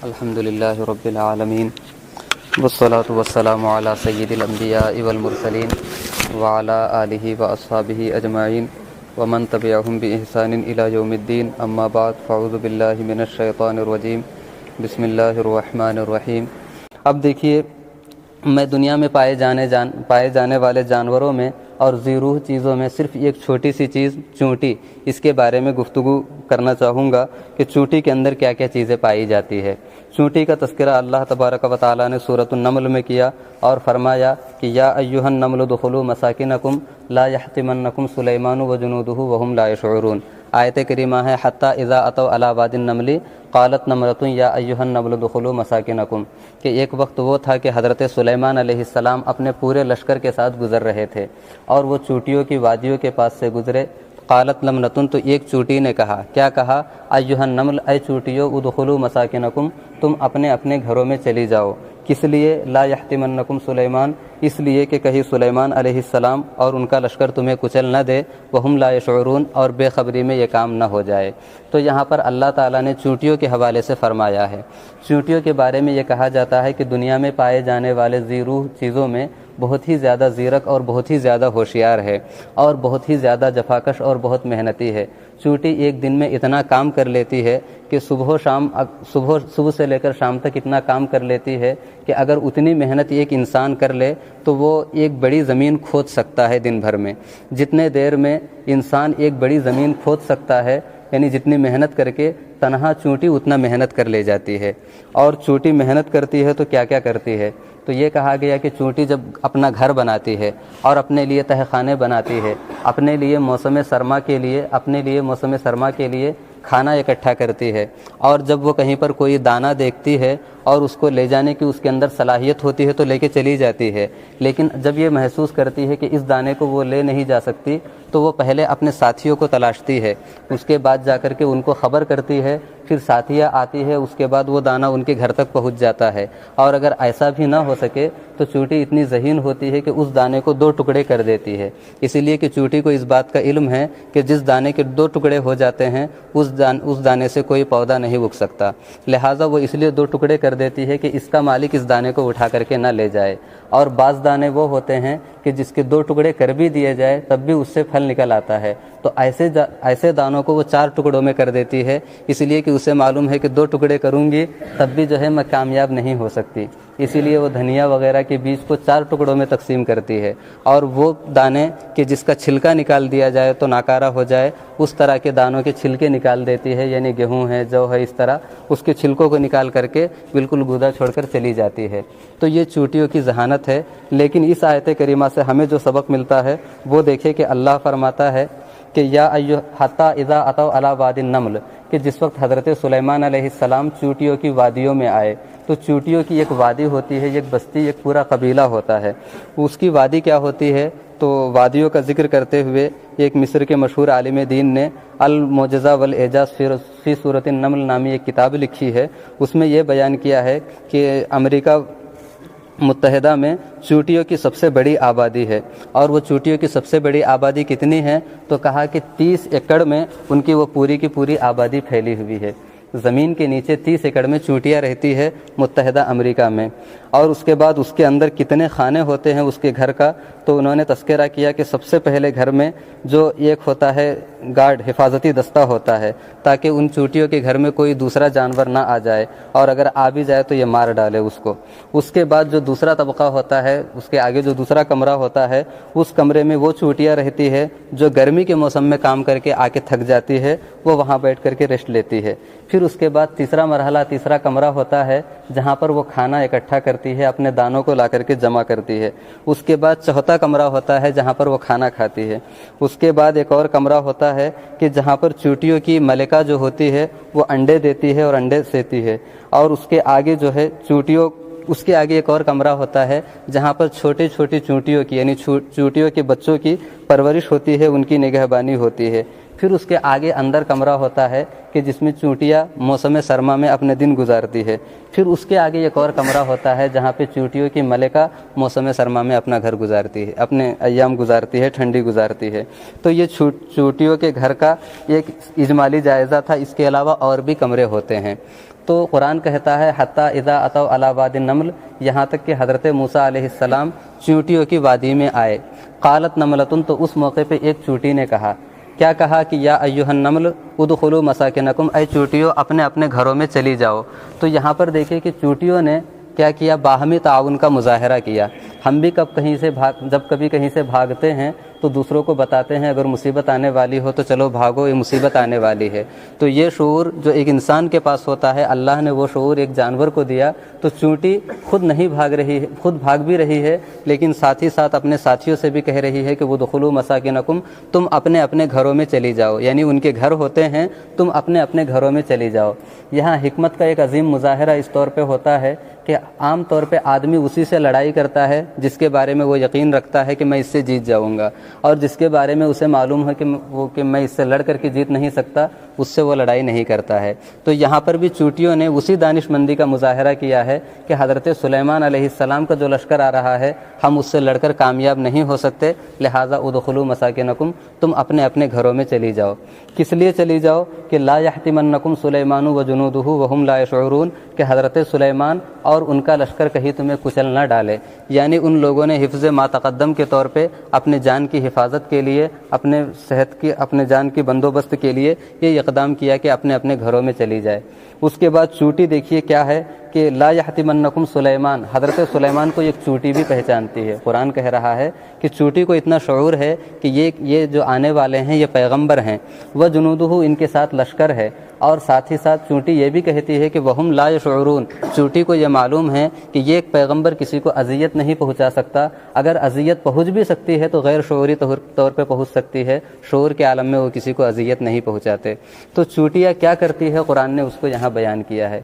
الحمد للہ رب العالمین والصلاة والسلام علی سید الانبیاء والمرسلین وعلی آلہ واصحابہ اجمعین ومن تبعہم بإحسان الی یوم الدین اما بعد فاعوذ باللہ من الشیطان الرجیم بسم اللہ الرحمن الرحیم۔ اب دیکھیے، میں دنیا میں پائے جانے والے جانوروں میں اور ذی روح چیزوں میں صرف ایک چھوٹی سی چیز چونٹی، اس کے بارے میں گفتگو کرنا چاہوں گا کہ چونٹی کے اندر کیا کیا چیزیں پائی جاتی ہے۔ چونٹی کا تذکرہ اللہ تبارک و تعالیٰ نے سورۃ النمل میں کیا اور فرمایا کہ یا ایھا النمل ادخلوا مساکنکم لا یحطمنکم سلیمان وجنودہ وہم لا یشعرون۔ آیت کریمہ ہے حتی اذا اتوا علی واد النمل قالت نملۃ یا ایھا النمل ادخلوا مساکنکم، کہ ایک وقت وہ تھا کہ حضرت سلیمان علیہ السلام اپنے پورے لشکر کے ساتھ گزر رہے تھے اور وہ چونٹیوں کی وادیوں کے پاس سے گزرے۔ قالت نملۃ، تو ایک چونٹی نے کہا، کیا کہا؟ ایھا النمل، اے چونٹیوں، ادخلوا مساکنکم، تم اپنے اپنے گھروں میں چلی جاؤ۔ کس لیے؟ لا یحطمنکم سلیمان، اس لیے کہ کہیں سلیمان علیہ السلام اور ان کا لشکر تمہیں کچل نہ دے، وہم لا یشعرون، اور بے خبری میں یہ کام نہ ہو جائے۔ تو یہاں پر اللہ تعالیٰ نے چونٹیوں کے حوالے سے فرمایا ہے۔ چونٹیوں کے بارے میں یہ کہا جاتا ہے کہ دنیا میں پائے جانے والے ذی روح چیزوں میں بہت ہی زیادہ زیرک اور بہت ہی زیادہ ہوشیار ہے اور بہت ہی زیادہ جفاکش اور بہت محنتی ہے۔ چونٹی ایک دن میں اتنا کام کر لیتی ہے کہ صبح سے لے کر شام تک اتنا کام کر لیتی ہے کہ اگر اتنی محنت ایک انسان کر لے تو وہ ایک بڑی زمین کھود سکتا ہے دن بھر میں۔ جتنے دیر میں انسان ایک بڑی زمین کھود سکتا ہے، یعنی جتنی محنت کر کے، تنہا چونٹی اتنا محنت کر لے جاتی ہے۔ اور چونٹی محنت کرتی ہے تو کیا کیا کرتی ہے؟ تو یہ کہا گیا کہ چونٹی جب اپنا گھر بناتی ہے اور اپنے لیے تہہ خانے بناتی ہے، اپنے لیے موسم سرما کے لیے کھانا اکٹھا کرتی ہے، اور جب وہ کہیں پر کوئی دانہ دیکھتی ہے اور اس کو لے جانے کی اس کے اندر صلاحیت ہوتی ہے تو لے کے چلی جاتی ہے، لیکن جب یہ محسوس کرتی ہے کہ اس دانے کو وہ لے نہیں جا سکتی تو وہ پہلے اپنے ساتھیوں کو تلاشتی ہے، اس کے بعد جا کر کے ان کو خبر کرتی ہے، پھر ساتھیاں آتی ہے، اس کے بعد وہ دانہ ان کے گھر تک پہنچ جاتا ہے۔ اور اگر ایسا بھی نہ ہو سکے تو چونٹی اتنی ذہین ہوتی ہے کہ اس دانے کو 2 ٹکڑے کر دیتی ہے، اسی لیے کہ چونٹی کو اس بات کا علم ہے کہ جس دانے کے 2 ٹکڑے ہو جاتے ہیں اس دانے سے کوئی پودا نہیں اگ سکتا، لہٰذا وہ اس لیے 2 ٹکڑے کر دیتی ہے کہ اس کا مالک اس دانے کو اٹھا کر کے نہ لے جائے۔ اور بعض دانے وہ ہوتے ہیں کہ جس کے 2 ٹکڑے کر بھی دیے جائے تب بھی اس سے پھل نکل آتا ہے، تو ایسے دانوں کو وہ 4 ٹکڑوں میں کر دیتی ہے، اس لیے کہ اسے معلوم ہے کہ 2 ٹکڑے کروں گی تب بھی جو ہے میں کامیاب نہیں ہو سکتی، اسی لیے وہ دھنیا وغیرہ کے بیج کو 4 ٹکڑوں میں تقسیم کرتی ہے، اور وہ دانے کہ جس کا چھلکا نکال دیا جائے تو ناکارہ ہو جائے، اس طرح کے دانوں کے چھلکے نکال دیتی ہے، یعنی گیہوں ہے، جو ہے، اس طرح اس کے چھلکوں کو نکال کر کے بالکل گودا چھوڑ کر چلی جاتی ہے۔ تو یہ چونٹیوں کی ذہانت ہے۔ لیکن اس آیت کریمہ سے ہمیں جو سبق ملتا ہے وہ دیکھیں کہ اللہ فرماتا ہے کہ یا حتی اذا اتوا علی واد النمل، کہ جس وقت حضرت سلیمان علیہ السلام چونٹیوں کی وادیوں میں آئے، تو چونٹیوں کی ایک وادی ہوتی ہے، ایک بستی، ایک پورا قبیلہ ہوتا ہے۔ اس کی وادی کیا ہوتی ہے؟ تو وادیوں کا ذکر کرتے ہوئے ایک مصر کے مشہور عالم دین نے المعجزہ والاعجاز فی سورۃ النمل نامی ایک کتاب لکھی ہے، اس میں یہ بیان کیا ہے کہ امریکہ متحدہ میں چونٹیوں کی سب سے بڑی آبادی ہے، اور وہ چونٹیوں کی سب سے بڑی آبادی کتنی ہے؟ تو کہا کہ 30 ایکڑ میں ان کی وہ پوری کی پوری آبادی پھیلی ہوئی ہے۔ زمین کے نیچے 30 ایکڑ میں چونٹیاں رہتی ہے متحدہ امریکہ میں۔ اور اس کے بعد اس کے اندر کتنے خانے ہوتے ہیں اس کے گھر کا، تو انہوں نے تذکرہ کیا کہ سب سے پہلے گھر میں جو ایک ہوتا ہے گارڈ، حفاظتی دستہ ہوتا ہے، تاکہ ان چونٹیوں کے گھر میں کوئی دوسرا جانور نہ آ جائے، اور اگر آ بھی جائے تو یہ مار ڈالے اس کو۔ اس کے بعد جو دوسرا طبقہ ہوتا ہے، اس کے آگے جو دوسرا کمرہ ہوتا ہے، اس کمرے میں وہ چونٹیاں رہتی ہے جو گرمی کے موسم میں کام کر کے آ کے تھک جاتی ہے، وہ وہاں بیٹھ کر کے ریسٹ لیتی ہے۔ پھر اس کے بعد تیسرا مرحلہ، تیسرا کمرہ ہوتا ہے جہاں پر وہ کھانا اکٹھا کرتی ہے، اپنے دانوں کو لا کر کے جمع کرتی ہے۔ اس کے بعد چوتھا کمرہ ہوتا ہے جہاں پر وہ کھانا کھاتی ہے۔ اس کے بعد ایک اور کمرہ ہوتا ہے کہ جہاں پر چونٹیوں کی ملکہ جو ہوتی ہے وہ انڈے دیتی ہے اور انڈے سیتی ہے، اور اس کے آگے جو ہے اس کے آگے ایک اور کمرہ ہوتا ہے جہاں پر چھوٹی چھوٹی چونٹیوں کی، یعنی چونٹیوں کے بچوں کی پرورش ہوتی ہے، ان کی نگہبانی ہوتی ہے۔ پھر اس کے آگے اندر کمرہ ہوتا ہے کہ جس میں چونٹیاں موسم سرما میں اپنے دن گزارتی ہے۔ پھر اس کے آگے ایک اور کمرہ ہوتا ہے جہاں پہ چونٹیوں کی ملکہ موسم سرما میں اپنا گھر گزارتی ہے، اپنے ایام گزارتی ہے، ٹھنڈی گزارتی ہے۔ تو یہ چونٹیوں کے گھر کا ایک اجمالی جائزہ تھا، اس کے علاوہ اور بھی کمرے ہوتے ہیں۔ تو قرآن کہتا ہے حتیٰ اذا اتوا علی واد النمل، یہاں تک کہ حضرت موسیٰ علیہ السلام چیونٹیوں کی وادی میں آئے۔ قالت نملۃ، تو اس موقع پہ ایک چیونٹی نے کہا، کیا کہا کہ یا ایھا النمل ادخلوا مساکنکم، اے چیونٹیوں اپنے اپنے گھروں میں چلی جاؤ۔ تو یہاں پر دیکھیں کہ چیونٹیوں نے کیا کیا، باہمی تعاون کا مظاہرہ کیا۔ ہم بھی جب کبھی کہیں سے بھاگتے ہیں تو دوسروں کو بتاتے ہیں اگر مصیبت آنے والی ہو تو چلو بھاگو، یہ مصیبت آنے والی ہے۔ تو یہ شعور جو ایک انسان کے پاس ہوتا ہے، اللہ نے وہ شعور ایک جانور کو دیا۔ تو چونٹی خود نہیں بھاگ رہی ہے، خود بھاگ بھی رہی ہے، لیکن ساتھ ہی ساتھ اپنے ساتھیوں سے بھی کہہ رہی ہے کہ وہ دخلوا مساکنکم، تم اپنے اپنے گھروں میں چلی جاؤ، یعنی ان کے گھر ہوتے ہیں، تم اپنے اپنے گھروں میں چلی جاؤ۔ یہاں حکمت کا ایک عظیم مظاہرہ اس طور پہ ہوتا ہے کہ عام طور پہ آدمی اسی سے لڑائی کرتا ہے جس کے بارے میں وہ یقین رکھتا ہے کہ میں اس سے جیت جاؤں گا، اور جس کے بارے میں اسے معلوم ہے کہ میں اس سے لڑ کر کے جیت نہیں سکتا، اس سے وہ لڑائی نہیں کرتا ہے۔ تو یہاں پر بھی چیونٹیوں نے اسی دانش مندی کا مظاہرہ کیا ہے کہ حضرت سلیمان علیہ السلام کا جو لشکر آ رہا ہے ہم اس سے لڑ کر کامیاب نہیں ہو سکتے، لہٰذا ادخلوا مساکنکم، تم اپنے اپنے گھروں میں چلی جاؤ۔ کس لیے چلی جاؤ؟ کہ لا یحطمنکم سلیمان وجنودہ وہم لا یشعرون، کہ حضرت سلیمان اور ان کا لشکر کہیں تمہیں کچل نہ ڈالے۔ یعنی ان لوگوں نے حفظ ما تقدم کے طور پہ اپنے جان کی حفاظت کے لیے، اپنے صحت کی، اپنے جان کی بندوبست کے لیے یہ اقدام کیا کہ اپنے اپنے گھروں میں چلی جائے۔ اس کے بعد چونٹی دیکھیے کیا ہے کہ لا یحطمنکم سلیمان، حضرت سلیمان کو ایک چونٹی بھی پہچانتی ہے۔ قرآن کہہ رہا ہے کہ چونٹی کو اتنا شعور ہے کہ یہ جو آنے والے ہیں یہ پیغمبر ہیں، وجنودہ، ان کے ساتھ لشکر ہے، اور ساتھ ہی ساتھ چونٹی یہ بھی کہتی ہے کہ وہم لا یشعرون، چونٹی کو یہ معلوم ہے کہ یہ ایک پیغمبر کسی کو اذیت نہیں پہنچا سکتا، اگر اذیت پہنچ بھی سکتی ہے تو غیر شعوری طور پہ پہنچ سکتی ہے، شعور کے عالم میں وہ کسی کو اذیت نہیں پہنچاتے۔ تو چونٹیاں کیا کرتی ہے قرآن نے اس کو یہاں بیان کیا ہے۔